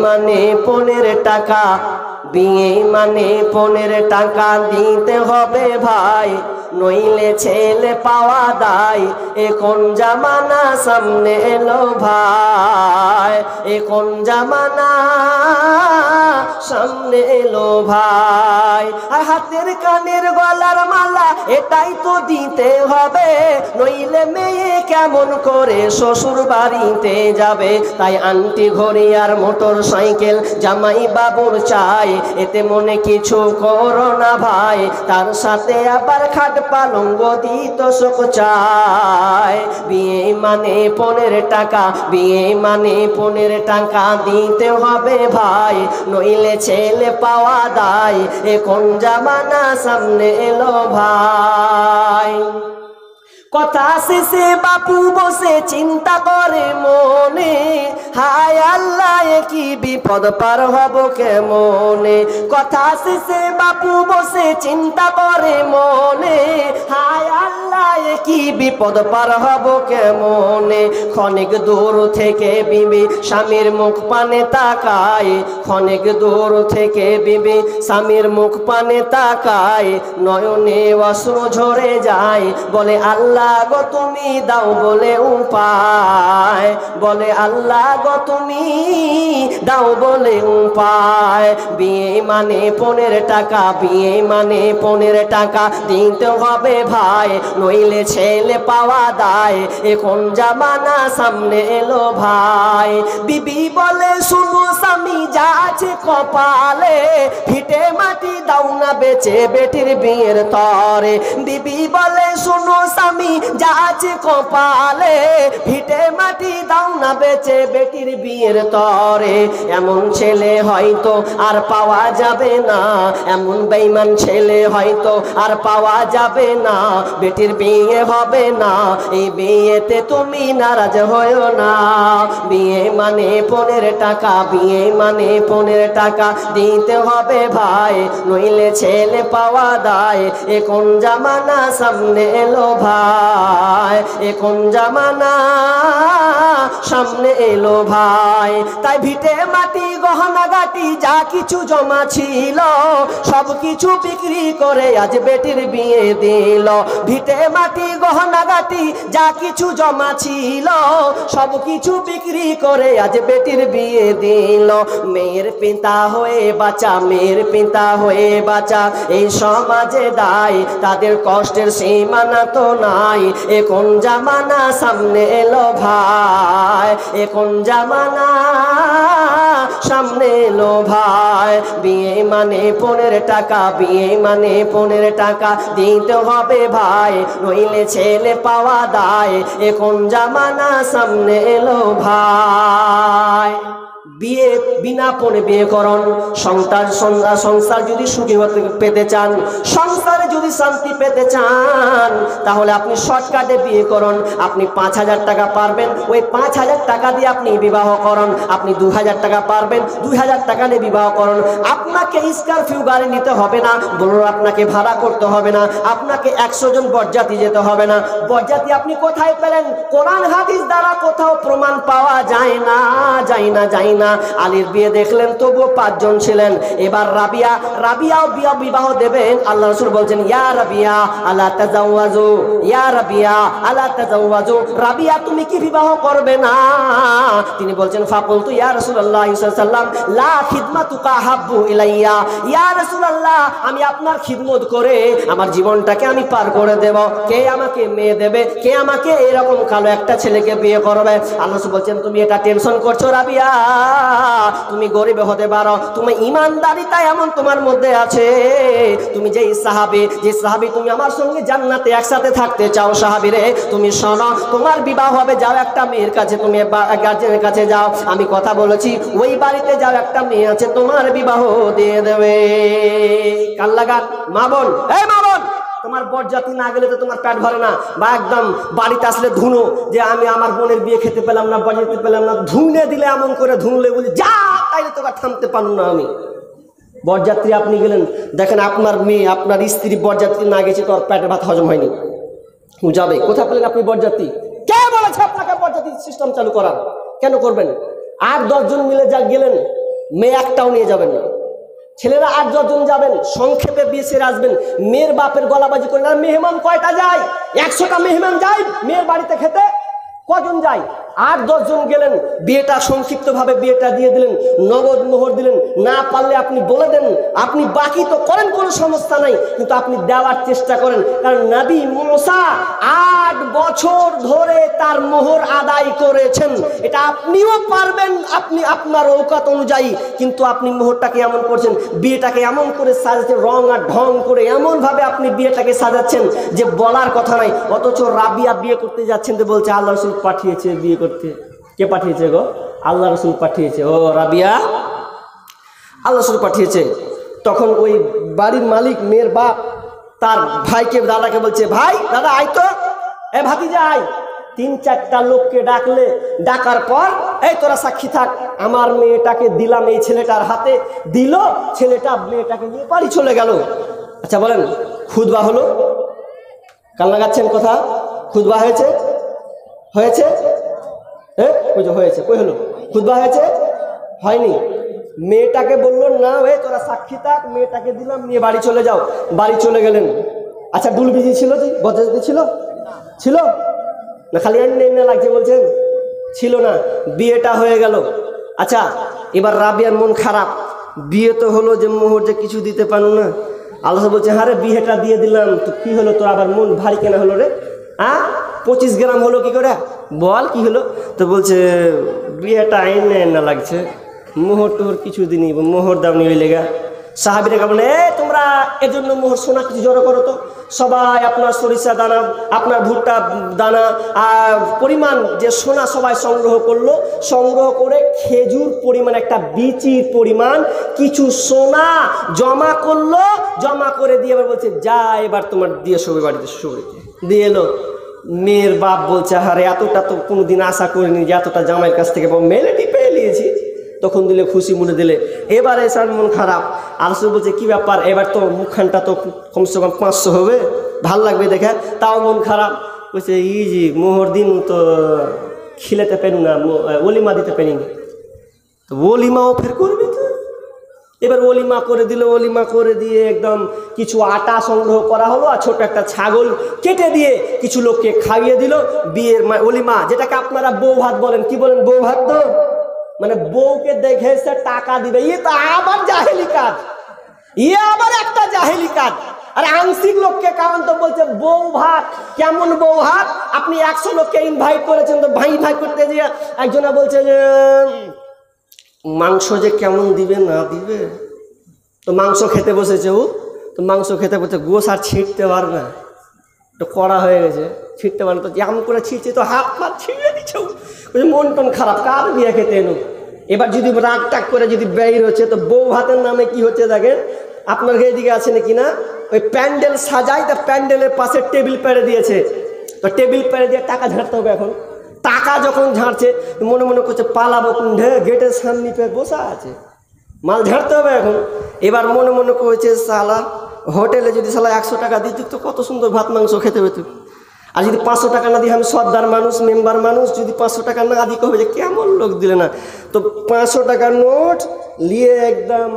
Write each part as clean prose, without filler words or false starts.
মানে 15 টাকা, বিয়ে মানে 15 টাকা দিতে হবে ভাই, নইলে ছেলে পাওয়া দায়। এ কোন জামানা সামনে এলো ভাই, এ কোন জামানা সামনে এলো ভাই। আর হাতের কানের গলার মালা এটাই তো দিতে হবে, নইলে মেয়ে কেমন করে শ্বশুর বাড়িতে যাবে। তাই আন্টি ঘড়ি আর মোটর সাইকেল জামাই বাবুর চাই, এতে মনে কিছু করো না ভাই, তার সাথে আবার খাট পালঙ্গ দিত শোক চাই। বিয়ে মানে 15 টাকা, বিয়ে মানে 15 টাকা দিতে হবে ভাই, নইলে ছেলে পাওয়া দায়। এ কোন জামানা সামনে এলো ভাই। কথা শেষে বাপু বসে চিন্তা করে মনে, হায় আল্লাহ কি বিপদ পার হব কেমনে। কথা শেষে বাপু বসে চিন্তা করে মনে, হায় আল্লাহ কি বিপদ পার হব কেমনে। ক্ষণিক দূর থেকে বিবি স্বামীর মুখ পানে তাকায়, ক্ষণিক দূর থেকে বিবি স্বামীর মুখ পানে তাকায়, নয়নে অশ্রু ঝরে যায়, বলে আল্লাহ গো তুমি দাও বলে উপায়, বলে আল্লাহ গো তুমি দাও বলে উপায়। বিয়ে মানে 15 টাকা, বিয়ে মানে 15 টাকা দিতে হবে ভাই, নইলে ছেলে পাওয়া দায়। এ কোন জামানা সামনে এলো ভাই। বিবি বলে শুনো স্বামী যা আছে কপালে, ভিটে মাটি দাও না বেচে বেটির বিয়ের তরে। বিবি বলে শুনো স্বামী যা আছে কপালে, ভিটে মাটি দাও না বেচে বেটির বিয়ের তরে। এমন ছেলে হয়তো আর পাওয়া যাবে না, এমন বেঈমান ছেলে হয়তো আর পাওয়া যাবে না, বেটির বিয়ে হবে না, এই বিয়েতে তুমি নারাজ হয়ো না। বিয়ে মানে 15 টাকা, বিয়ে মানে 15 টাকা দিতে হবে ভাই, নইলে ছেলে পাওয়া দায়। এ কোন জামানা সামনে এলো ভাই, এ কোন জামানা সামনে এলো ভাই। তাই ভিটে মাটি গহনা গাটি যা কিছু জমা ছিল, সব কিছু বিক্রি করে আজ বেটির বিয়ে দিল। ভিটে মাটি গহনা গাটি যা কিছু জমা ছিল, সব কিছু বিক্রি করে আজ বেটির বিয়ে দিল। মেয়ের পিতা হয়ে বাঁচা, মেয়ের পিতা হয়ে বাঁচা এই সমাজে দায়, তাদের কষ্টের সীমানা তো নাই। এ কোন জামানা সামনে এলো ভাই, এ কোন জামানা সামনে এলো ভাই। বিয়ে মানে 15 টাকা, বিয়ে মানে 15 টাকা দিতে হবে ভাই, নইলে ছেলে পাওয়া দায়। এ কোন জামানা সামনে এলো ভাই। বিয়ে বিনা পণে বিয়ে করুন। সংসার যদি সুখী হতে পেতে চান, সংসারে যদি শান্তি পেতে চান, তাহলে আপনি শর্টকাটে বিয়ে করুন। আপনি 5000 টাকা পারবেন, ওই 5000 টাকা দিয়ে আপনি বিবাহ করুন। আপনি 2000 টাকা পারবেন, 2000 টাকা দিয়ে বিবাহ করুন। আপনাকে স্করপিও গাড়ি নিতে হবে না, বলুন আপনাকে ভাড়া করতে হবে না, আপনাকে 100 জন বরযাত্রী যেতে হবে না। বরযাত্রী আপনি কোথায় পেলেন? কোরআন হাদিস দ্বারা কোথাও প্রমাণ পাওয়া যায় না, যায় না, যায় না। আলীর বিয়ে দেখলেন তবুও 5 জন ছিলেন। এবার রাবিয়াও বিবাহ দেবেন। আল্লাহ রাসূল বলছেন ইয়া রাবিয়া আলা তাজাওয়াজু, ইয়া রাবিয়া আলা তাজাওয়াজু, রাবিয়া তুমি কি বিবাহ করবে না? তিনি বলছেন ফাকুলতু ইয়া রাসূলুল্লাহ সাল্লাল্লাহু আলাইহি ওয়াসাল্লাম লা খিদমাতুকা হাব্বু ইলাইয়া, ইয়া রাসূলুল্লাহ আমি আপনার খিদমত করে আমার জীবনটাকে আমি পার করে দেব। কে আমাকে মেয়ে দেবে? কে আমাকে এরকম কালো একটা ছেলেকে বিয়ে করবে? আল্লাহ রাসূল বলছেন তুমি এটা টেনশন করছো রাবিয়া, তুমি গরিব হতে পারো, তুমি ইমানদারিতা এমন তোমার মধ্যে আছে। তুমি যে সাহাবী তুমি আমার সঙ্গে জান্নাতে একসাথে থাকতে চাও, সাহাবী রে তুমি শোনো, তোমার বিবাহ হবে, যাও একটা মেয়ের কাছে, তুমি গার্জেনের কাছে যাও, আমি কথা বলেছি, ওই বাড়িতে যাও, একটা মেয়ে আছে তোমার বিবাহ দিয়ে দেবে। কাল লাগা মা বোন, এই মা বোন, তোমার বরযাত্রী না গেলে তো তোমার পেট ভরে না। বা একদম বাড়িতে আসলে ধুনো যে আমি আমার বোনের বিয়ে খেতে পেলাম না, বরযাত্রী পেলাম না, ধুনে দিলে এমন করে ধুনলে বলি যা, তাইলে তো থামতে পারুন না আমি। বরযাত্রী আপনি গেলেন, দেখেন আপনার মেয়ে, আপনার স্ত্রী বরযাত্রী না গেছে, তোর পেটের ভাত হজম হয়নি, যাবে কোথায় পেলেন আপনি বরযাত্রী? কে বলেছে আপনাকে বরযাত্রী সিস্টেম চালু করার? কেন করবেন? 8-10 জন মিলে যা গেলেন, মেয়ে একটাও নিয়ে যাবেন না। ছেলেরা 8-10 জন যাবেন, সংক্ষেপে বিয়ে সেরে আসবেন। মেয়ের বাপের গলাবাজি করেন, আর মেহমান কয়টা যায়? 100টা মেহমান যায় মেয়ের বাড়িতে খেতে, কজন যায়? 8-10 জন গেলেন, বিয়েটা সংক্ষিপ্তভাবে বিয়েটা দিয়ে দিলেন, নগদ মোহর দিলেন। না পারলে আপনি বলে দেন, আপনি বাকি তো করেন, কোনো সমস্যা নাই, কিন্তু আপনি দেওয়ার চেষ্টা করেন। কারণ নবী মুসা 8 বছর ধরে তার মোহর আদায় করেছেন, এটা আপনিও পারবেন, আপনি আপনার ঔকাত অনুযায়ী। কিন্তু আপনি মোহরটাকে এমন করছেন, বিয়েটাকে এমন করে সাজাচ্ছেন, রং আর ঢং করে এমনভাবে আপনি বিয়েটাকে সাজাচ্ছেন যে বলার কথা নাই। অথচ রাবিয়া বিয়ে করতে যাচ্ছেন তো বলছে আল্লাহ রসুল পাঠিয়েছে বিয়ে করতে। কে পাঠিয়েছে গো? আল্লাহ রসুল পাঠিয়েছে। ও রাবিয়া, আল্লাহ রসুল পাঠিয়েছে। তখন ওই বাড়ির মালিক, মেয়ের বাপ, তার ভাইকে, দাদাকে বলছে, ভাই দাদা আয় তো, এ ভাতিজা আয়। 3-4টা লোককে ডাকলে, ডাকার পর এই তোরা সাক্ষী থাক, আমার মেয়েটাকে দিলাম এই ছেলেটার হাতে। দিল, ছেলেটা মেয়েটাকে নিয়ে বাড়ি চলে গেল। আচ্ছা বলেন, খুতবা হলো? কান লাগাচ্ছেন কথা? খুতবা হয়েছে? হয়েছে? হয়েছে? কই হলো? খুতবা হয়েছে? হয়নি। মেয়েটাকে বললো না, তোরা সাক্ষী থাক, মেয়েটাকে দিলাম, নিয়ে বাড়ি চলে যাও। বাড়ি চলে গেলেন। আচ্ছা ডুলবিজি ছিল? জি বজ্রজি ছিল? ছিল না? খালি এনে লাগছে বলছেন? ছিল না। বিয়েটা হয়ে গেল। আচ্ছা এবার রাবিয়ার মন খারাপ, বিয়ে তো হলো, যে মোহর যে কিছু দিতে পারো না। আল্লাহ বলছে, হ্যাঁ রে বিয়েটা দিয়ে দিলাম, তো কি হলো তোর আবার মন ভারী কেনা হলো রে? 25 গ্রাম হলো কি করে? বল কি হলো? তো বলছে বিয়েটা এনে লাগছে, মোহর টোহর কিছু দিনই, মোহর দাও নিয়ে লেগা। সাহাবিরা বলে, তোমরা এজন্য মোহর সোনা কিছু জড়ো করো তো। সবাই আপনার সরিষা দানা, আপনার ভুট্টা দানা পরিমাণ যে সোনা সবাই সংগ্রহ করলো। সংগ্রহ করে খেজুর পরিমাণ, একটা বিচির পরিমাণ কিছু সোনা জমা করলো। জমা করে দিয়ে এবার বলছে, যা এবার তোমার দিয়ে সবে বাড়িতে শ্বশুরকে দিয়ে এলো। মেয়ের বাপ বলছে, আরে এতটা তো কোনোদিন আশা করিনি যে এতটা জামাইয়ের কাছ থেকে মেলেটি পেয়ে নিয়েছি। তখন দিলে খুশি মনে দিলে। এবারে এসার মন খারাপ। আলসু বলছে, কি ব্যাপার, এবার তো মুখখানটা তো কমসে কম 500 হবে, ভাল লাগবে দেখে। তাও মন খারাপ। বলছে, জি মোহর দিন তো খিলেতে পেরু না, ওলিমা দিতে পারি না। তো ওলিমাও ফের করবি তো। এবার ওলিমা করে দিল। ওলিমা করে দিয়ে একদম কিছু আটা সংগ্রহ করা হলো, আর ছোট একটা ছাগল কেটে দিয়ে কিছু লোককে খাইয়ে দিল। বিয়ের ওলিমা, যেটাকে আপনারা বউ ভাত বলেন। কি বলেন? বউ ভাত। তো মানে বউকে দেখে সে টাকা দিবে। ইয়ে তো আবার জাহেলি কাজ, ইয়ে আবার একটা জাহেলি কাজ। আরে আংশিক লোককে কারণ তো বলছে বউ ভাত। কেমন বউ ভাত? আপনি 100 লোককে ইনভাইট করেছেন, তো ভাই ভাই করতে গিয়ে একজনা বলছে যে মাংস যে কেমন দিবে না দিবে। তো মাংস খেতে বসেছে ও, তো মাংস খেতে বসে গোস আর ছিঁড়তে পারবে না, তো কড়া হয়ে গেছে, ছিঁড়তে পারে। তো যেমন করে ছিঁড়ছে, তো হাত ফাত ছিঁড়ে দিচ্ছে। মন টন খারাপ, কার বিয়ে খেতে এনো। এবার যদি রাগ টাগ করে যদি বের হচ্ছে, তো বউ ভাতের নামে কি হচ্ছে দেখেন। আপনার এদিকে আছে নাকি না, ওই প্যান্ডেল সাজাই, তা প্যান্ডেলের পাশে টেবিল পেড়ে দিয়েছে। তো টেবিল পেড়ে দিয়ে টাকা ঝাড়তে হবে। এখন টাকা যখন ঝাড়ছে, মনে মনে করছে পালাবো কুণ্ঠে, গেটের সামনে পেয়ে বসা আছে, মাল ঝাড়তে হবে এখন। এবার মনে মনে করেছে, সালা হোটেলে যদি সালা 100 টাকা দিত তো কত সুন্দর ভাত মাংস খেতে পেত। আর যদি 500 টাকা না দিই, আমি সর্দার মানুষ, মেম্বার মানুষ, যদি 500 টাকা না দিই কবে যে কেমন লোক দিলে না। তো 500 টাকার নোট নিয়ে একদম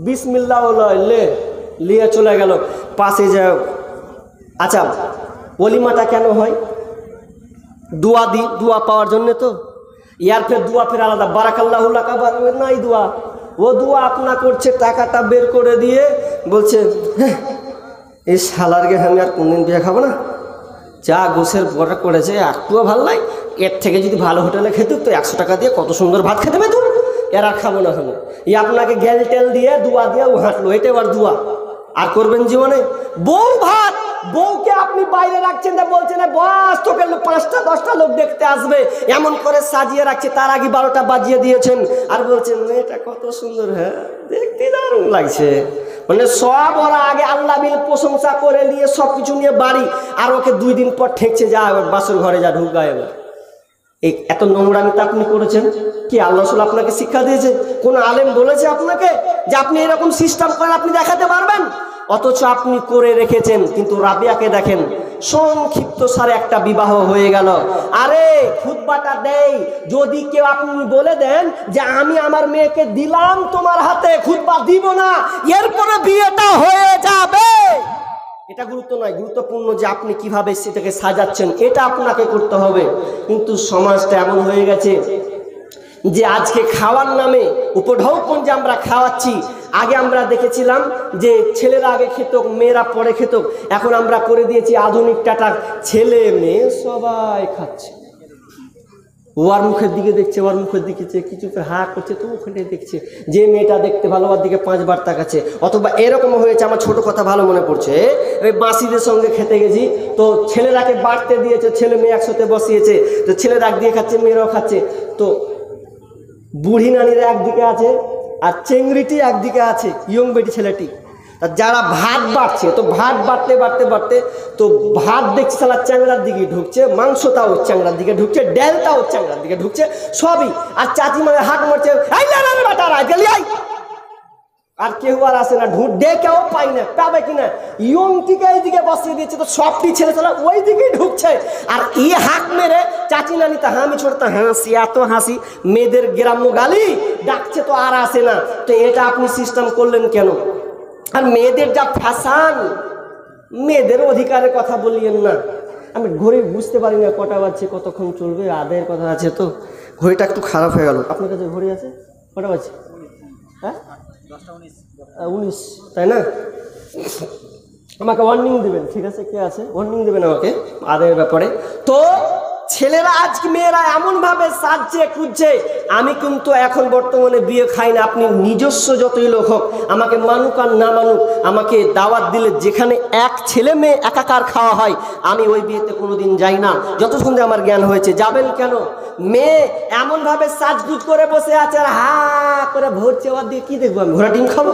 বিসমিল্লাহ নিয়ে চলে গেল পাশে যে। আচ্ছা ওলিমাটা কেন হয়? দোয়া দিই, দোয়া পাওয়ার জন্যে তো। ইয়ার ফের দোয়া ফের আলাদা, বারাকাল্লাহু লাকা নাই দোয়া। ও দোয়া আপনা করছে, টাকাটা বের করে দিয়ে বলছে, হ্যাঁ এই শালারকে আমি আর কোনদিন বিয়ে খাবো না, যা গোসের বড় করেছে একটুও ভালো লাগে। এর থেকে যদি ভালো হোটেলে খেত তো 100 টাকা দিয়ে কত সুন্দর ভাত খেতে পেত। এর আর খাবো না হলো। ই আপনাকে গ্যাল টেল দিয়ে দোয়া দিয়ে ও হাঁটলো, এটা এবার দোয়া আর করবেন জীবনে? বউ ভাত, বউকে আপনি বাইরে রাখছেন, না বলছেন বাস তোকে 5টা 10টা লোক দেখতে আসবে, এমন করে সাজিয়ে রাখছে। তার আগে 12টা বাজিয়ে দিয়েছেন, আর বলছেন মেয়েটা কত সুন্দর, হ্যাঁ দেখতে দারুণ লাগছে। মানে সব ওরা আগে আল্লাহ বিল প্রশংসা করে নিয়ে সব কিছু নিয়ে বাড়ি, আর ওকে 2 দিন পর ঠেকছে, যা বাসর ঘরে যা ঢুকা। এবার এই এত নোংরামি তো আপনি করেছেন। কি আল্লাহ রাসূল আপনাকে শিক্ষা দিয়েছে? কোন আলেম বলেছে আপনাকে যে আপনি এরকম সিস্টেম করে আপনি দেখাতে পারবেন? অথচ আপনি করে রেখেছেন। কিন্তু রাবিয়াকে দেখেন, সংক্ষিপ্ত সারে একটা বিবাহ হয়ে গেল। আরে খুতবাটা দেই, যদি কেউ আপনি বলে দেন যে আমি আমার মেয়েকে দিলাম তোমার হাতে, খুতবা দিব না, এরপরে বিয়েটা হয়ে যাবে, এটা গুরুত্ব নয়, গুরুত্বপূর্ণ যে আপনি কিভাবে সেটাকে সাজাচ্ছেন, এটা আপনাকে করতে হবে। কিন্তু সমাজটা এমন হয়ে গেছে যে আজকে খাওয়ার নামে উপঢৌকন যে আমরা খাওয়াচ্ছি। আগে আমরা দেখেছিলাম যে ছেলেরা আগে খেত, মেয়েরা পরে খেত। এখন আমরা করে দিয়েছি আধুনিক টাটা, ছেলে মেয়ে সবাই খাচ্ছে। ওর মুখের দিকে দেখছে, ওর মুখের দিকে কিছু হা করছে, তো ওখানে দেখছে যে মেয়েটা দেখতে ভালো, ওর দিকে 5 বার তাকাচ্ছে। অথবা এরকম হয়েছে, আমার ছোট কথা ভালো মনে পড়ছে, ওই বাসিদের সঙ্গে খেতে গেছি, তো ছেলেরাকে বাড়তে দিয়েছে, ছেলে মেয়ে একসাথে বসিয়েছে, তো ছেলেরা একদিকে খাচ্ছে, মেয়েরাও খাচ্ছে। তো বুড়ি নানিরা একদিকে আছে আর চেংড়িটি একদিকে আছে, ইয়ং বেটি ছেলেটি। যারা ভাত বাড়ছে, তো ভাত বাড়তে বাড়তে বাড়তে তো ভাত দেখছে সালা চ্যাংড়ার দিকে ঢুকছে, মাংসটাও চ্যাংড়ার দিকে ঢুকছে, ডালটাও চ্যাংড়ার দিকে ঢুকছে, সবই। আর চাচি মানে হাট মারছে, আর কেউ আর আসে না, ঢুঁ ডেকেও পাই না, পাবে কিনা। ইয়ংটিকে এইদিকে বসিয়ে দিয়েছে, তো সবটি ছেলে ছেলে ওই দিকেই ঢুকছে। আর এই হাঁক মেরে চাচি নানি তা হামি ছোটতা হাসি, এত হাসি, মেয়েদের গ্রাম্য গালি ডাকছে, তো আর আসে না। তো এটা আপনি সিস্টেম করলেন কেন? আর মেয়েদের যা ফ্যাশন, মেয়েদের অধিকারের কথা বলিয়েন না। আমি ঘড়ি বুঝতে পারি না কটা বাজছে, কতক্ষণ চলবে, আদায়ের কথা আছে, তো ঘড়িটা একটু খারাপ হয়ে গেল। আপনার কাছে ঘড়ি আছে? কটা বাজছে? হ্যাঁ 19, তাই না? আমাকে ওয়ার্নিং দেবেন, ঠিক আছে? কে আছে ওয়ার্নিং দেবেন আমাকে আদায়ের ব্যাপারে? তো ছেলেরা আজকে মেয়েরা এমনভাবে সাজছে খুঁজছে। আমি কিন্তু এখন বর্তমানে বিয়ে খাই না, আপনি নিজস্ব যতই লোক হোক, আমাকে মানুক আর না মানুক, আমাকে দাওয়াত দিলে যেখানে এক ছেলে মেয়ে একাকার খাওয়া হয়, আমি ওই বিয়েতে কোনোদিন যাই না, যতক্ষণ যে আমার জ্ঞান হয়েছে। যাবেন কেন? মেয়ে এমনভাবে সাজগুজ করে বসে আছে আর হা করে ভরছে, ওর দিয়ে কী দেখবো আমি? ঘোড়া ডিম খাবো?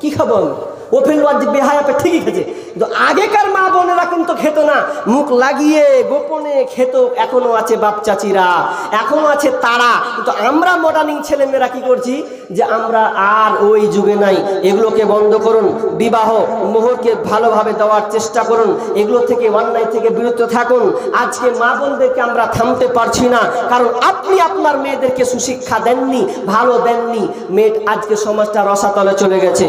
কী খাবো আমি? ও ফেলবার যে বেহায়াপে ঠিকই খেছে, কিন্তু আগেকার মা বোনেরা কিন্তু খেত না, মুখ লাগিয়ে গোপনে খেত। এখনো আছে বাপ চাচিরা, এখনো আছে তারা। কিন্তু আমরা মডার্নিং ছেলেমেয়েরা কি করছি যে আমরা আর ওই যুগে নাই। এগুলোকে বন্ধ করুন, বিবাহ মোহরকে ভালোভাবে দেওয়ার চেষ্টা করুন, এগুলো থেকে অন্যায় থেকে বিরত থাকুন। আজকে মা বোনদেরকে আমরা থামতে পারছি না, কারণ আপনি আপনার মেয়েদেরকে সুশিক্ষা দেননি, ভালো দেননি। মেয়ে আজকে সমাজটা রসাতলে চলে গেছে।